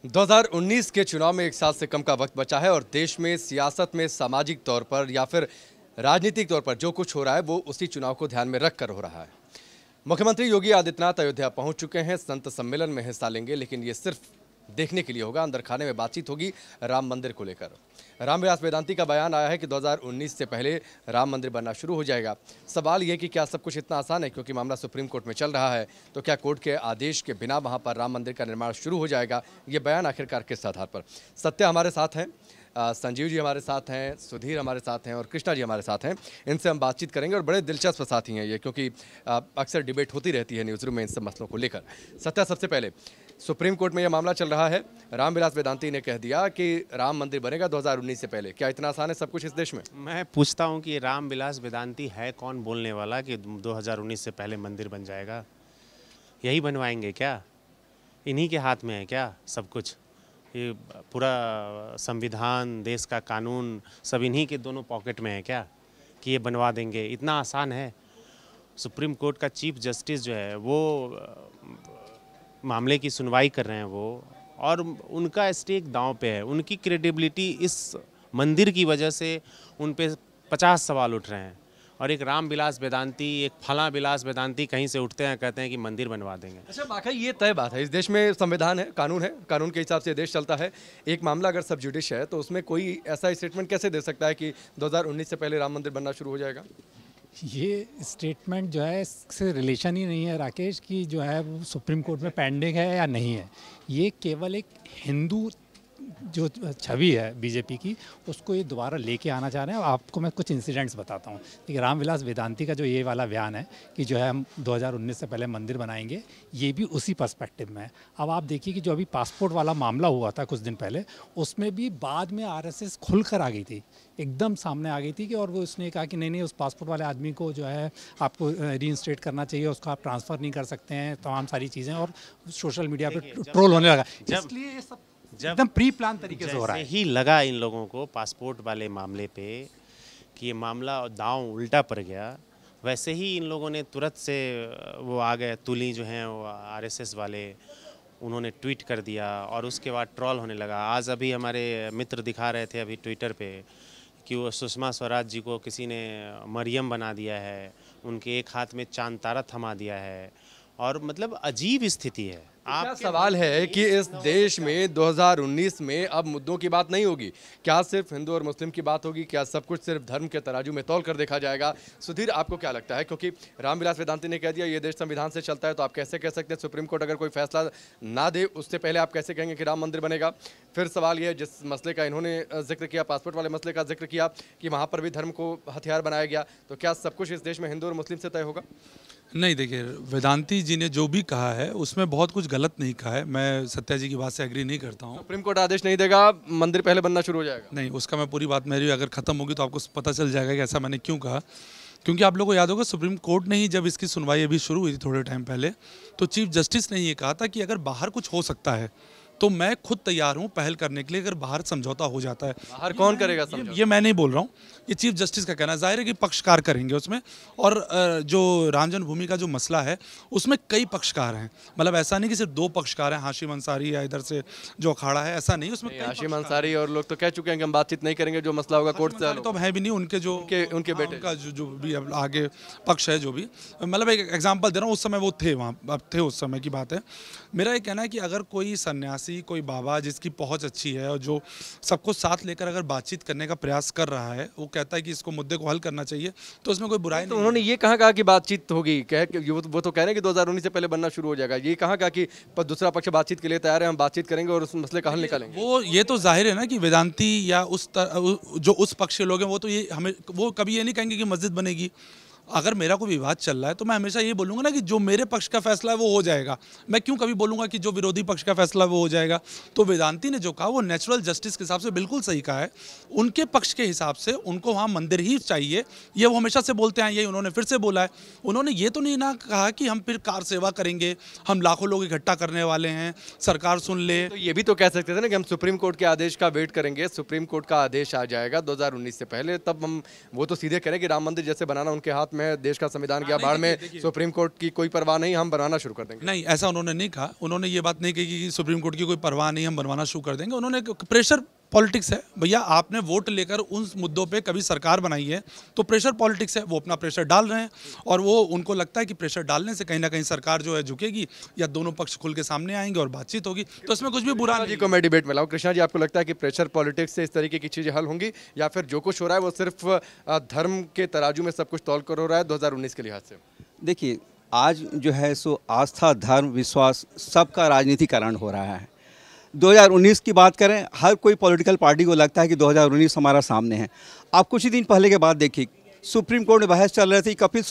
2019 के चुनाव में एक साल से कम का वक्त बचा है और देश में सियासत में सामाजिक तौर पर या फिर राजनीतिक तौर पर जो कुछ हो रहा है वो उसी चुनाव को ध्यान में रखकर हो रहा है। मुख्यमंत्री योगी आदित्यनाथ अयोध्या पहुंच चुके हैं, संत सम्मेलन में हिस्सा लेंगे, लेकिन ये सिर्फ देखने के लिए होगा। अंदर खाने में बातचीत होगी राम मंदिर को लेकर। रामविलास वेदांती का बयान आया है कि 2019 से पहले राम मंदिर बनना शुरू हो जाएगा। सवाल यह कि क्या सब कुछ इतना आसान है, क्योंकि मामला सुप्रीम कोर्ट में चल रहा है, तो क्या कोर्ट के आदेश के बिना वहां पर राम मंदिर का निर्माण शुरू हो जाएगा? ये बयान आखिरकार किस आधार पर? सत्या हमारे साथ हैं, संजीव जी हमारे साथ हैं, सुधीर हमारे साथ हैं और कृष्णा जी हमारे साथ हैं। इनसे हम बातचीत करेंगे और बड़े दिलचस्प साथी हैं ये, क्योंकि अक्सर डिबेट होती रहती है न्यूज़ रूम में इन सब मसलों को लेकर। सत्या, सबसे पहले सुप्रीम कोर्ट में यह मामला चल रहा है, रामविलास वेदांती ने कह दिया कि राम मंदिर बनेगा 2019 से पहले। क्या इतना आसान है सब कुछ इस देश में? मैं पूछता हूं कि रामविलास वेदांती है कौन बोलने वाला कि 2019 से पहले मंदिर बन जाएगा? यही बनवाएंगे क्या? इन्हीं के हाथ में है क्या सब कुछ? ये पूरा संविधान, देश का कानून सब इन्हीं के दोनों पॉकेट में है क्या कि ये बनवा देंगे? इतना आसान है? सुप्रीम कोर्ट का चीफ जस्टिस जो है वो मामले की सुनवाई कर रहे हैं वो, और उनका स्टेक दांव पे है। उनकी क्रेडिबिलिटी इस मंदिर की वजह से उन पे 50 सवाल उठ रहे हैं। और एक रामविलास वेदांती, एक फलां विलास वेदांती कहीं से उठते हैं, कहते हैं कि मंदिर बनवा देंगे। अच्छा, बाकी ये तय बात है, इस देश में संविधान है, कानून के हिसाब से देश चलता है। एक मामला अगर सब जुडिश है तो उसमें कोई ऐसा स्टेटमेंट कैसे दे सकता है कि 2019 से पहले राम मंदिर बनना शुरू हो जाएगा? ये स्टेटमेंट जो है इससे रिलेशन ही नहीं है राकेश, की जो है वो सुप्रीम कोर्ट में पेंडिंग है या नहीं है। ये केवल एक हिंदू जो छवि है बीजेपी की, उसको ये दोबारा लेके आना चाह रहे हैं। आपको मैं कुछ इंसिडेंट्स बताता हूँ। देखिए, रामविलास वेदांती का जो ये वाला बयान है कि जो है हम 2019 से पहले मंदिर बनाएंगे, ये भी उसी पर्सपेक्टिव में है। अब आप देखिए कि जो अभी पासपोर्ट वाला मामला हुआ था कुछ दिन पहले, उसमें भी बाद में आरएसएस खुल कर आ गई थी, एकदम सामने आ गई थी कि, और वो उसने कहा कि नहीं, उस पासपोर्ट वाले आदमी को जो है आपको रीइंस्टेट करना चाहिए, उसको आप ट्रांसफ़र नहीं कर सकते हैं, तमाम सारी चीज़ें, और सोशल मीडिया पे ट्रोल होने लगा। इसलिए ये सब एकदम प्री प्लान तरीके से हो रहा है। ही लगा इन लोगों को पासपोर्ट वाले मामले पे कि ये मामला दांव उल्टा पड़ गया, वैसे ही इन लोगों ने तुरंत से वो आ गए, तुली जो हैं वो आरएसएस वाले, उन्होंने ट्वीट कर दिया और उसके बाद ट्रोल होने लगा। आज अभी हमारे मित्र दिखा रहे थे अभी ट्विटर पे कि वो सुषमा स्वराज जी को किसी ने मरियम बना दिया है, उनके एक हाथ में चांद तारा थमा दिया है, और मतलब अजीब स्थिति है। क्या सवाल है कि इस देश में 2019 में अब मुद्दों की बात नहीं होगी? क्या सिर्फ हिंदू और मुस्लिम की बात होगी? क्या सब कुछ सिर्फ धर्म के तराजू में तौल कर देखा जाएगा? सुधीर, आपको क्या लगता है? क्योंकि रामविलास वेदांती ने कह दिया ये देश संविधान से चलता है, तो आप कैसे कह सकते हैं सुप्रीम कोर्ट अगर कोई फैसला ना दे उससे पहले आप कैसे कहेंगे कि राम मंदिर बनेगा? फिर सवाल ये, जिस मसले का इन्होंने जिक्र किया, पासपोर्ट वाले मसले का जिक्र किया कि वहाँ पर भी धर्म को हथियार बनाया गया, तो क्या सब कुछ इस देश में हिंदू और मुस्लिम से तय होगा? नहीं, देखिए, वेदांती जी ने जो भी कहा है उसमें बहुत कुछ गलत नहीं कहा है। मैं सत्या जी की बात से एग्री नहीं करता हूँ। सुप्रीम कोर्ट आदेश नहीं देगा, मंदिर पहले बनना शुरू हो जाएगा? नहीं, उसका मैं पूरी बात, मेरी अगर ख़त्म होगी तो आपको पता चल जाएगा कि ऐसा मैंने क्यों कहा। क्योंकि आप लोगों को याद होगा सुप्रीम कोर्ट ने ही जब इसकी सुनवाई अभी शुरू हुई थी थोड़े टाइम पहले, तो चीफ जस्टिस ने ये कहा था कि अगर बाहर कुछ हो सकता है तो मैं खुद तैयार हूं पहल करने के लिए, अगर बाहर समझौता हो जाता है। बाहर कौन करेगा समझौता? ये मैं नहीं बोल रहा हूं, ये चीफ जस्टिस का कहना है। जाहिर है कि पक्षकार करेंगे उसमें, और जो राम जन्मभूमि का जो मसला है उसमें कई पक्षकार हैं। मतलब ऐसा नहीं कि सिर्फ 2 पक्षकार हैं, हाशिम अंसारी या इधर से जो अखाड़ा है, ऐसा नहीं। उसमें हाशिम अंसारी और लोग तो कह चुके हैं कि हम बातचीत नहीं करेंगे, जो मसला होगा कोर्ट से। तो है भी नहीं, उनके जो उनके बेटे का जो भी आगे पक्ष है, जो भी, मतलब एक एग्जाम्पल दे रहा हूँ, उस समय वो थे वहाँ, अब थे, उस समय की बात है। मेरा ये कहना है कि अगर कोई सन्यासी, कोई बाबा जिसकी पहुंच अच्छी है और जो सबको साथ लेकर अगर बातचीत करने का प्रयास कर रहा है, वो कहता है कि इसको मुद्दे को हल करना चाहिए, तो उसमें कोई बुराई नहीं। तो उन्होंने ये कहा कि बातचीत होगी, वो तो कह रहे हैं कि 2019 से पहले बनना शुरू हो जाएगा। ये कहा कि दूसरा पक्ष बातचीत के लिए तैयार है, हम बातचीत करेंगे और उस मसले का हल निकालेंगे। वो ये तो जाहिर है ना कि वेदांती या जो उस पक्ष के लोग हैं, वो तो ये हमें, वो कभी ये नहीं कहेंगे कि मस्जिद बनेगी। अगर मेरा कोई विवाद चल रहा है तो मैं हमेशा ये बोलूँगा ना कि जो मेरे पक्ष का फैसला है वो हो जाएगा। मैं क्यों कभी बोलूँगा कि जो विरोधी पक्ष का फैसला है वो हो जाएगा? तो वेदांती ने जो कहा वो नेचुरल जस्टिस के हिसाब से बिल्कुल सही कहा है। उनके पक्ष के हिसाब से उनको वहाँ मंदिर ही चाहिए, ये वो हमेशा से बोलते हैं, यही उन्होंने फिर से बोला है। उन्होंने ये तो नहीं ना कहा कि हम फिर कार सेवा करेंगे, हम लाखों लोग इकट्ठा करने वाले हैं, सरकार सुन ले। तो ये भी तो कह सकते थे ना कि हम सुप्रीम कोर्ट के आदेश का वेट करेंगे, सुप्रीम कोर्ट का आदेश आ जाएगा 2019 से पहले, तब हम वो तो सीधे करें कि राम मंदिर जैसे बनाना उनके हाथ में है, देश का संविधान गया बाढ़ में, सुप्रीम कोर्ट की कोई परवाह नहीं, हम बनवाना शुरू कर देंगे? नहीं, ऐसा उन्होंने नहीं कहा। उन्होंने ये बात नहीं कही कि सुप्रीम कोर्ट की कोई परवाह नहीं, हम बनवाना शुरू कर देंगे। उन्होंने प्रेशर पॉलिटिक्स है भैया, आपने वोट लेकर उन मुद्दों पे कभी सरकार बनाई है तो प्रेशर पॉलिटिक्स है, वो अपना प्रेशर डाल रहे हैं और वो उनको लगता है कि प्रेशर डालने से कहीं ना कहीं सरकार जो है झुकेगी या दोनों पक्ष खुल के सामने आएंगे और बातचीत होगी, तो इसमें कुछ भी बुरा नहीं। जी को मैं डिबेट में लाऊं। कृष्णा जी, आपको लगता है कि प्रेशर पॉलिटिक्स से इस तरीके की चीजें हल होंगी या फिर जो कुछ हो रहा है वो सिर्फ धर्म के तराजू में सब कुछ तौल कर हो रहा है 2019 के लिहाज से? देखिए, आज जो है सो आस्था, धर्म, विश्वास सबका राजनीतिकरण हो रहा है। 2019 की बात करें, हर कोई पॉलिटिकल पार्टी को लगता है कि 2019 हमारा सामने है। आप कुछ ही दिन पहले के बाद देखिए, सुप्रीम कोर्ट में बहस चल रही थी, कपिल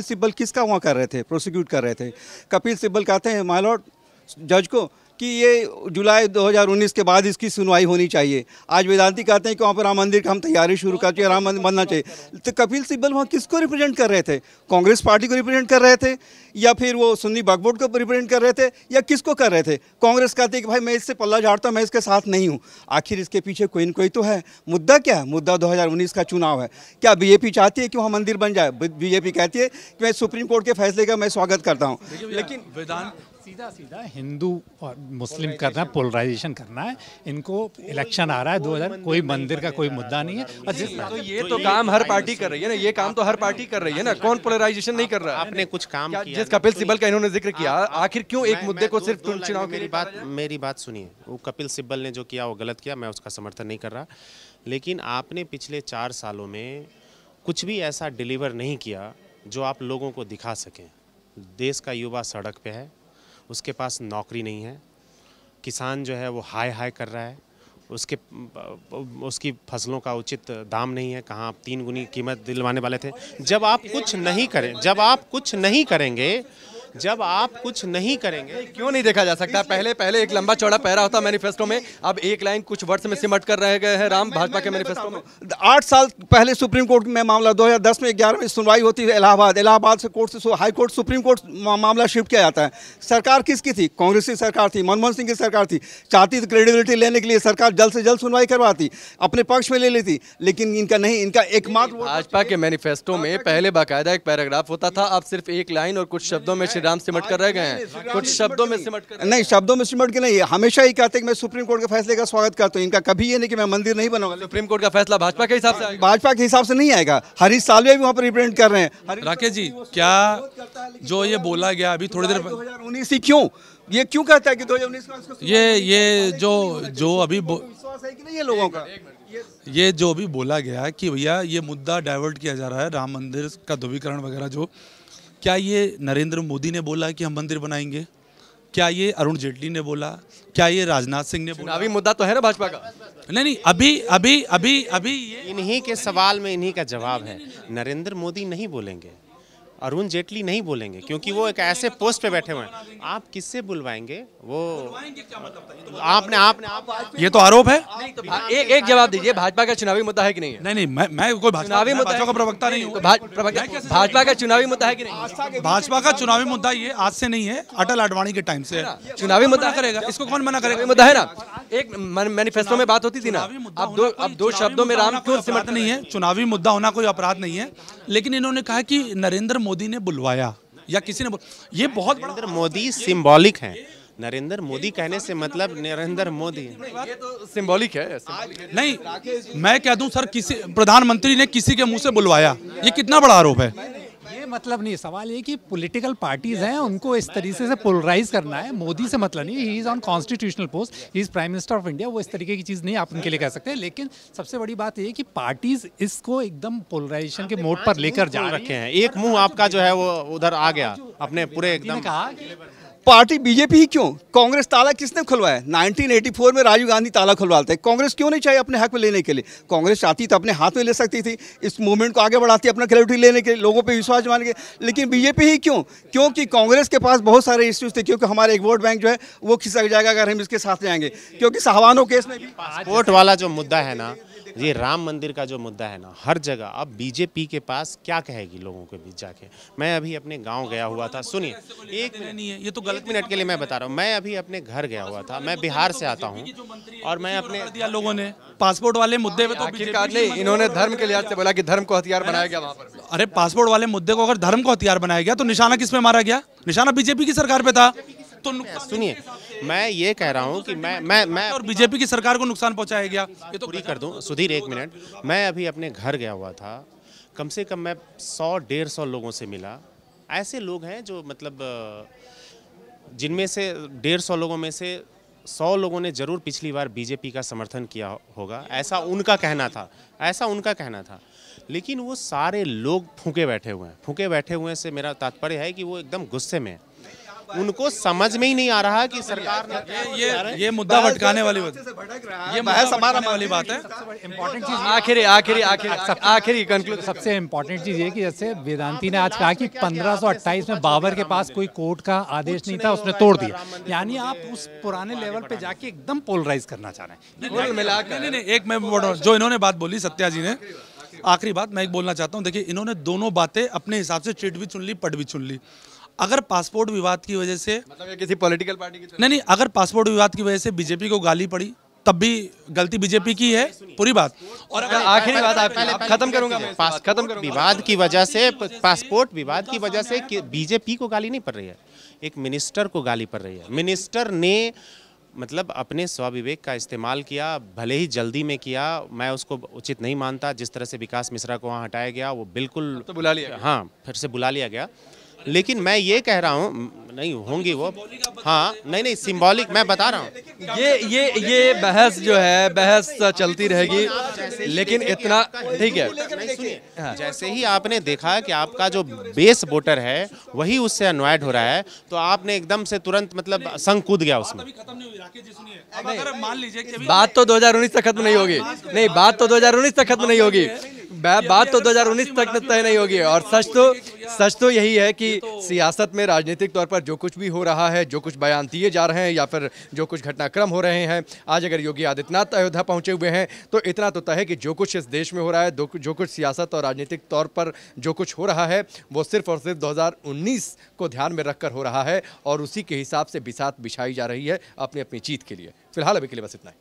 सिब्बल किसका वहाँ कर रहे थे, प्रोसिक्यूट कर रहे थे। कपिल सिब्बल कहते हैं माय लॉर्ड जज को कि ये जुलाई 2019 के बाद इसकी सुनवाई होनी चाहिए। आज वेदांती कहते हैं कि वहाँ पर राम मंदिर का हम तैयारी शुरू कर चाहिए, राम मंदिर बनना चाहिए। तो कपिल सिब्बल वहाँ किसको रिप्रेजेंट कर रहे थे? कांग्रेस पार्टी को रिप्रेजेंट कर रहे थे या फिर वो सुन्नी वक्फ बोर्ड को रिप्रेजेंट कर रहे थे या किसको कर रहे थे? कांग्रेस कहती है कि भाई मैं इससे पल्ला झाड़ता हूँ, मैं इसके साथ नहीं हूँ। आखिर इसके पीछे कोई न कोई तो है। मुद्दा क्या है? मुद्दा 2019 का चुनाव है। क्या बीजेपी चाहती है कि वहाँ मंदिर बन जाए? बीजेपी कहती है कि मैं सुप्रीम कोर्ट के फैसले का मैं स्वागत करता हूँ, लेकिन वेदांत सीधा सीधा हिंदू और मुस्लिम करना, पोलराइजेशन करना है इनको। इलेक्शन आ रहा है 2000, कोई मंदिर का कोई मुद्दा नहीं है। और जिस तो ये तो काम हर पार्टी कर रही है ना, ये काम तो हर पार्टी कर रही है ना, कौन पोलराइजेशन नहीं कर रहा है? आपने कुछ काम किया, जिस कपिल सिब्बल का इन्होंने जिक्र किया, आखिर क्यों एक मुद्दे को सिर्फ चुनाव के लिए? मेरी बात सुनिए, वो कपिल सिब्बल ने जो किया वो गलत किया, मैं उसका समर्थन नहीं कर रहा। लेकिन आपने पिछले 4 सालों में कुछ भी ऐसा डिलीवर नहीं किया जो आप लोगों को दिखा सकें। देश का युवा सड़क पे है, उसके पास नौकरी नहीं है, किसान जो है वो हाय हाय कर रहा है, उसकी फसलों का उचित दाम नहीं है। कहाँ आप 3 गुनी कीमत दिलवाने वाले थे? जब आप कुछ नहीं करेंगे क्यों नहीं देखा जा सकता? पहले एक लंबा चौड़ा पैरा होता मैनिफेस्टो में, अब एक लाइन कुछ वर्ष में सिमट कर रह गए हैं राम भाजपा के मैनिफेस्टो में। 8 साल पहले सुप्रीम कोर्ट में मामला 2010 में 11 में सुनवाई होती है इलाहाबाद से कोर्ट से हाई कोर्ट सुप्रीम कोर्ट मामला शिफ्ट किया जाता है। सरकार किसकी थी? कांग्रेस की सरकार थी, मनमोहन सिंह की सरकार थी। चाहती तो क्रेडिबिलिटी लेने के लिए सरकार जल्द से जल्द सुनवाई करवाती, अपने पक्ष में ले लेती, लेकिन इनका नहीं। इनका एकमात्र भाजपा के मैनिफेस्टो में पहले बाकायदा एक पैराग्राफ होता था, अब सिर्फ एक लाइन और कुछ शब्दों में श्री राम सिमट कर रह गए हैं। कुछ शब्दों में सिमट कर नहीं, शब्दों में सिमट के नहीं, हमेशा ही कहते हैं कि मैं सुप्रीम कोर्ट के फैसले का स्वागत करता हूँ। इनका कभी ये नहीं कि मैं मंदिर नहीं बनाऊंगा। सुप्रीम कोर्ट का फैसला भाजपा के हिसाब से आएगा? भाजपा के हिसाब से नहीं आएगा। हरीश साल्वे भी वहाँ पर रिप्रेजेंट कर रहे हैं। राकेश जी, क्या जो ये बोला गया अभी थोड़ी देर 2019 ही क्यों ये क्यों कहता है कि 2019 का ये जो अभी विश्वास है कि नहीं है लोगों का? ये जो अभी बोला गया कि भैया ये मुद्दा डाइवर्ट किया जा रहा है, राम मंदिर का ध्रुवीकरण वगैरह, जो क्या ये नरेंद्र मोदी ने बोला कि हम मंदिर बनाएंगे? क्या ये अरुण जेटली ने बोला? क्या ये राजनाथ सिंह ने बोला? चुनावी मुद्दा तो है ना भाजपा का। नहीं, अभी ये इन्हीं के सवाल में इन्हीं का जवाब है। नरेंद्र मोदी नहीं बोलेंगे, अरुण जेटली नहीं बोलेंगे, क्योंकि वो एक ऐसे पोस्ट पे बैठे हुए हैं। आप किससे बुलवाएंगे? वो आपने ये तो आरोप है। एक जवाब दीजिए, भाजपा का चुनावी मुद्दा है कि नहीं है? नहीं, मैं कोई भाजपा का प्रवक्ता नहीं हूँ। भाजपा का चुनावी मुद्दा है कि नहीं? भाजपा का चुनावी मुद्दा ये आज से नहीं है, अटल आडवाणी के टाइम से चुनावी मुद्दा करेगा। इसको कौन मना करेगा? मुद्दा है ना, एक मैनिफेस्टो में बात होती थी ना। अब दो शब्दों में राम क्यों सिमट नहीं है? चुनावी मुद्दा होना कोई अपराध नहीं है, लेकिन इन्होंने कहा कि नरेंद्र मोदी ने बुलवाया या किसी ने ये बहुत नरेंद्र मोदी सिंबॉलिक है। नरेंद्र मोदी कहने से मतलब नरेंद्र मोदी, ये तो सिंबॉलिक है। नहीं, मैं कह दूं सर, किसी प्रधानमंत्री ने किसी के मुंह से बुलवाया, ये कितना बड़ा आरोप है? ये मतलब नहीं, सवाल ये कि पॉलिटिकल पार्टीज हैं, उनको इस तरीके से पोलराइज करना है। मोदी से मतलब नहीं, he is on constitutional post, he is prime minister of India. वो इस तरीके की चीज़ नहीं आप उनके लिए कह सकते। लेकिन सबसे बड़ी बात ये है कि पार्टीज इसको एकदम पोलराइजेशन के मोड पर लेकर जा रखे हैं। एक मुंह आपका जो है वो उधर आ गया अपने पूरे एकदम। कहा पार्टी बीजेपी ही क्यों? कांग्रेस ताला किसने खुलवाया? 1984 में राजीव गांधी ताला खुलवाते हैं। कांग्रेस क्यों नहीं चाहिए अपने हक में लेने के लिए? कांग्रेस चाहती तो अपने हाथ में ले सकती थी, इस मूवमेंट को आगे बढ़ाती, अपना क्रेडिबिलिटी लेने के लिए, लोगों पे विश्वास जमाने के। लेकिन बीजेपी ही क्यों? क्योंकि कांग्रेस के पास बहुत सारे इश्यूज थे, क्योंकि हमारे एक वोट बैंक जो है वो खिसक जाएगा अगर हम इसके साथ जाएंगे। क्योंकि साहवानो केस में भी पासपोर्ट वाला जो मुद्दा है ना, ये राम मंदिर का जो मुद्दा है ना, हर जगह अब बीजेपी के पास क्या कहेगी लोगों के बीच जाके। मैं अभी अपने गांव गया हुआ था, सुनिए एक मिनट, नहीं है ये तो गलत मिनट के लिए मैं बता रहा हूँ। मैं अभी अपने घर गया हुआ था, मैं बिहार से आता हूँ और मैं अपने दिया लोगों ने पासपोर्ट वाले मुद्दे पे तो आखिरकार नहीं, इन्होंने धर्म के लिहाज से बोला कि धर्म को हथियार बनाया गया वहां पर। अरे पासपोर्ट वाले मुद्दे को अगर धर्म को हथियार बनाया गया तो निशाना किस पे मारा गया? निशाना बीजेपी की सरकार पे था। तो सुनिए, मैं ये कह रहा हूँ कि मैं और बीजेपी की सरकार को नुकसान पहुंचाया गया, ये तो पूरी कर दूं। सुधीर एक मिनट, मैं अभी अपने घर गया हुआ था, कम से कम मैं 100-150 लोगों से मिला। ऐसे लोग हैं जो मतलब जिनमें से 150 लोगों में से 100 लोगों ने जरूर पिछली बार बीजेपी का समर्थन किया होगा, ऐसा उनका कहना था। लेकिन वो सारे लोग फूंके बैठे हुए हैं। फूंके बैठे हुए से मेरा तात्पर्य है कि वो एकदम गुस्से में हैं। उनको समझ में ही नहीं आ रहा कि सरकार ने ये मुद्दा भटकाने वाली बात है, ये बहस हमारा वाली बात है। इम्पोर्टेंट चीज आखिरी कंक्लूजन, सबसे इम्पोर्टेंट चीज़ ये कि जैसे वेदांती ने आज कहा कि 1528 में बाबर के पास कोई कोर्ट का आदेश नहीं था, उसने तोड़ दिया। यानी आप उस पुराने लेवल पे जाके एकदम पोलराइज करना चाह रहे हैं। नहीं, एक मैं बोल रहा हूं, जो इन्होंने बात बोली सत्या जी ने, आखिरी बात मैं एक बोलना चाहता हूँ। देखिए, इन्होंने दोनों बातें अपने हिसाब से चिट भी चुन ली, पट भी चुन ली। अगर पासपोर्ट विवाद की वजह से, मतलब ये किसी पॉलिटिकल पार्टी की नहीं, अगर पासपोर्ट विवाद की वजह से बीजेपी को गाली पड़ी तब भी गलती बीजेपी की है, पूरी बात। और आखिरी बात आप खत्म करूंगा मैं, पासपोर्ट विवाद की वजह से, पासपोर्ट विवाद की वजह से बीजेपी को गाली नहीं पड़ रही है, एक मिनिस्टर को गाली पड़ रही है। मिनिस्टर ने मतलब अपने स्वविवेक का इस्तेमाल किया, भले ही जल्दी में किया, मैं उसको उचित नहीं मानता। जिस तरह से विकास मिश्रा को वहाँ हटाया गया वो बिल्कुल तो बुला लिया, हाँ फिर से बुला लिया गया। लेकिन मैं ये कह रहा हूँ, नहीं होंगी वो, हाँ नहीं सिंबॉलिक मैं बता रहा हूँ। ये बहस जो है, बहस चलती रहेगी, लेकिन इतना ठीक है। सुनिए, जैसे ही आपने देखा कि आपका जो बेस वोटर है वही उससे अनवायड हो रहा है, तो आपने एकदम से तुरंत मतलब संग कूद गया उसमें। अगर मान लीजिए कि बात तो 2019 तक खत्म नहीं होगी, नहीं बात तो 2019 तक खत्म नहीं होगी, बात तो 2019 तक तय नहीं होगी। और सच तो यही है कि सियासत में राजनीतिक तौर पर जो कुछ भी हो रहा है, जो कुछ बयान दिए जा रहे हैं या फिर जो कुछ घटनाक्रम हो रहे हैं, आज अगर योगी आदित्यनाथ अयोध्या पहुंचे हुए हैं तो इतना तो तय है कि जो कुछ इस देश में हो रहा है, जो कुछ सियासत और राजनीतिक तौर पर जो कुछ हो रहा है, वो सिर्फ और सिर्फ 2019 को ध्यान में रखकर हो रहा है और उसी के हिसाब से बिसात बिछाई जा रही है अपनी अपनी जीत के लिए। फिलहाल अभी के लिए बस इतना ही।